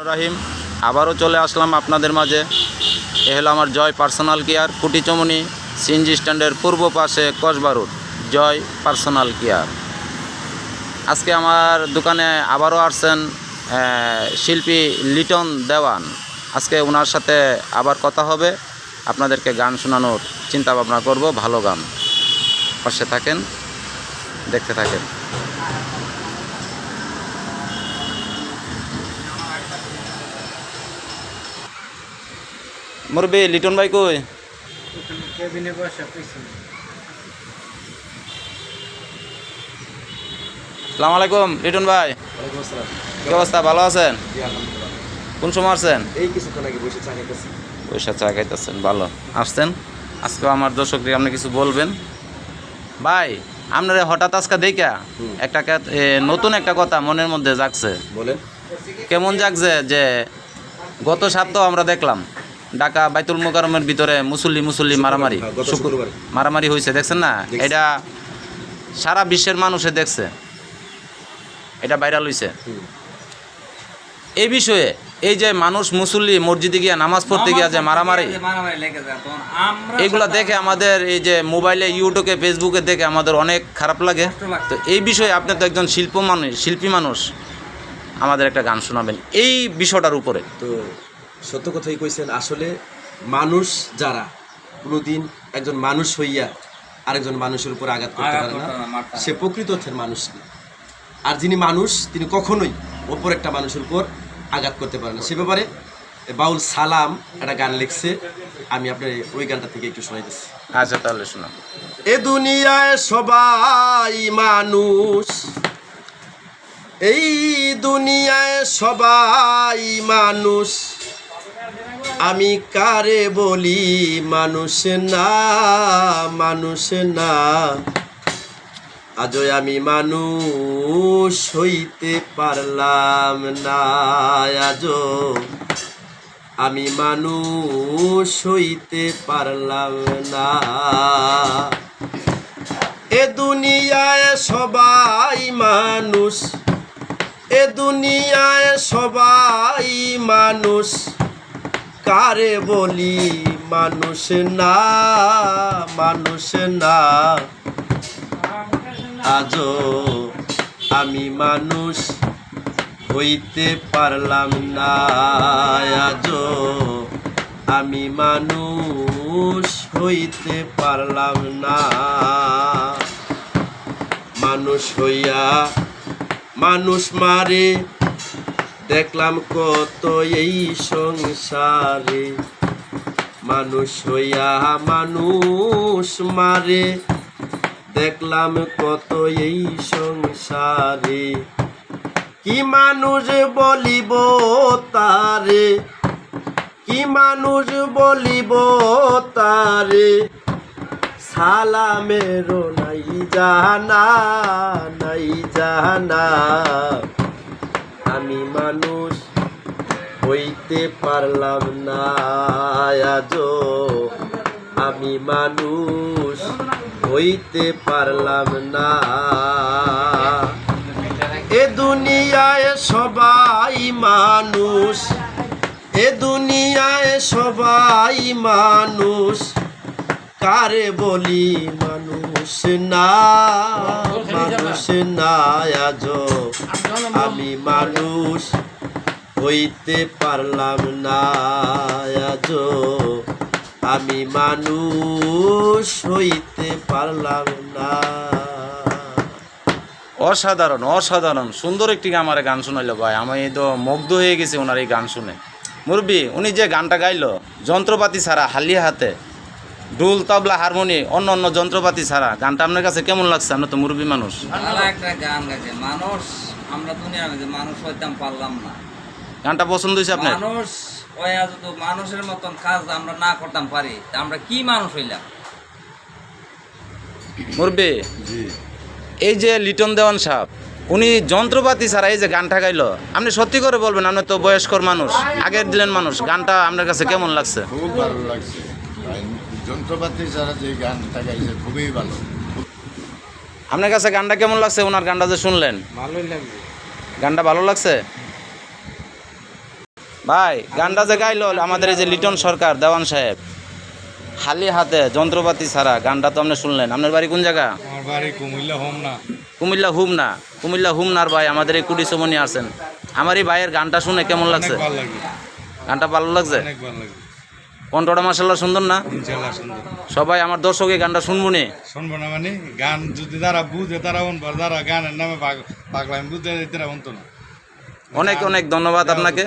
রাহিম আবারও চলে আসলাম আপনাদের মাঝে। এ হলো আমার জয় পার্সোনাল কেয়ার, কুটিচমনি সিএনজি স্ট্যান্ডের পূর্ব পাশে কসবারুট জয় পার্সোনাল কেয়ার। আজকে আমার দোকানে আবারও আসছেন শিল্পী লিটন দেওয়ান। আজকে ওনার সাথে আবার কথা হবে, আপনাদেরকে গান শোনানোর চিন্তা ভাবনা করব। ভালো গান, পাশে থাকেন, দেখতে থাকেন। মুরবি লিটন ভাই কই? আসসালামু আলাইকুম লিটন ভাই, কি অবস্থা? ভালো আছেন? কোন সময় আসছেন? এই কিছুক্ষণ আগে বসে চা খাইতেছি। পয়সা চা খাইতেছেন, ভালো আসছেন। আজকে আমার দর্শকদের আপনি কিছু বলবেন ভাই? আপনারা হঠাৎ আজকে দেখা একটা নতুন একটা কথা মনের মধ্যে জাগছে। বলেন। কেমন জাগছে যে গত সপ্তাহ আমরা দেখলাম ঢাকা বাইতুল মোকাররমের ভিতরে মুসল্লি মারামারি হয়েছে, দেখছেন না? এটা সারা বিশ্বের মানুষে দেখছে, এটা ভাইরাল হয়েছে। এই বিষয়ে এই যে মানুষ মুসল্লি মসজিদে গিয়ে নামাজ পড়তে গিয়ে যে মারামারি, এগুলা দেখে আমাদের এই যে মোবাইলে, ইউটিউবে, ফেসবুকে দেখে আমাদের অনেক খারাপ লাগে। তো এই বিষয়ে আপনি তো একজন শিল্পী মানুষ, আমাদের একটা গান শোনাবেন এই বিষয়টার উপরে। তো সত্য কথাই কইছেন। আসলে মানুষ যারা কোনোদিন একজন মানুষ হইয়া আরেকজন মানুষের উপর আঘাত করতে পারে না, সে প্রকৃত অর্থের মানুষ না। আর যিনি মানুষ তিনি কখনোই অপর একটা মানুষের উপর আঘাত করতে পারে না। সে ব্যাপারে বাউল সালাম একটা গান লিখছে, আমি আপনার ওই গানটা থেকে একটু শোনাইতেছি। আচ্ছা তাহলে শোনা। এ দুনিয়ায় সবাই মানুষ, এই দুনিয়ায় সবাই মানুষ, আমি কারে বলি মানুষ না, মানুষ না। আজও আমি মানুষ হইতে পারলাম না, আজও আমি মানুষ হইতে পারলাম না। এ দুনিয়ায় সবাই মানুষ, এ দুনিয়ায় সবাই মানুষ, কারে বলি মানুষ না, মানুষ না। আজও আমি মানুষ হইতে পারলাম না, আজও আমি মানুষ হইতে পারলাম না। মানুষ হইয়া মানুষ মারে দেখলাম কত এই সংসারে, মানুষ হইয়া মানুষ মারে দেখলাম কত এই সংসারে। কি মানুষ বলিব তারে, কি মানুষ বলিব তারে, সালামেরও নাই জানা, নাই জানা। আমি মানুষ হইতে পারলাম না, আজও আমি মানুষ হইতে পারলাম না। এ দুনিয়ায় সবাই মানুষ, এ দুনিয়ায় সবাই মানুষ, কারে বলি মানুষ না, মানুষ না। আজও আমি মানুষ হইতে পারলাম না, আজও আমি মানুষ হইতে পারলাম না। অসাধারণ অসাধারণ সুন্দর একটি আমার গান শোনাইলো ভাই, আমি তো মুগ্ধ হয়ে গেছি ওনার এই গান শুনে। মুরব্বি উনি যে গানটা গাইলো যন্ত্রপাতি ছাড়া, হালিয়া হাতে, ঢোল তবলা হারমোনি অন্য অন্য যন্ত্রপাতি ছাড়া, গানটা আপনার কাছে কেমন লাগছে? আমরা তো মুরব্বি মানুষ। একটা গান গাইছে মানুষ, আমরা দুনিয়ার মধ্যে মানুষ হইতাম পারলাম না। গানটা পছন্দ হয়েছে আপনার? মানুষ ওয়া যদি মানুষের মতন কাজ আমরা না করতাম পারি, তা আমরা কি মানুষ হইলাম? মুরব্বি এই যে লিটন দেওয়ান সাহেব, উনি যন্ত্রপাতি ছাড়া এই যে গানটা গাইলো, আপনি সত্যি করে বলবেন, আপনি তো বয়স্কর মানুষ, আগের দিনের মানুষ, গানটা আপনার কাছে কেমন লাগছে? খুব ভালো লাগছে। যন্ত্রপাতি ছাড়া যে গানটা গাইছে খুবই ভালো। আপনার কাছে গানটা কেমন লাগছে? ওনার গানটা যে শুনলেন, ভালোই লাগবে। গানটা ভালো লাগছে? ভাই গানটা যে গাইলো আমাদের এই যে লিটন সরকার দেওয়ান সাহেব, খালি হাতে যন্ত্রপাতি ছাড়া গানটা তো আপনি শুনলেন। আপনার বাড়ি কোন জায়গা? আমার বাড়ি কুমিল্লা হোমনা। কুমিল্লা হুমনা। কুমিল্লা হুমনার ভাই আমাদের এই কুটিসমনি আছেন। আমার এই ভাইয়ের গানটা শুনে কেমন লাগছে? অনেক ভালো লাগে, গানটা ভালো লাগছে? অনেক ভালো লাগে। কণ্ঠটা মাশাআল্লাহ সুন্দর না? ইনশাআল্লাহ সুন্দর। সবাই আমার দর্শক এই গানটা শুনবো নি। শুনবো না মানে গান যদি তারা বুঝে তারা শুনবো, যারা গানের নামে পাগলামি বুঝে তারা শুনতো না। অনেক অনেক ধন্যবাদ আপনাকে।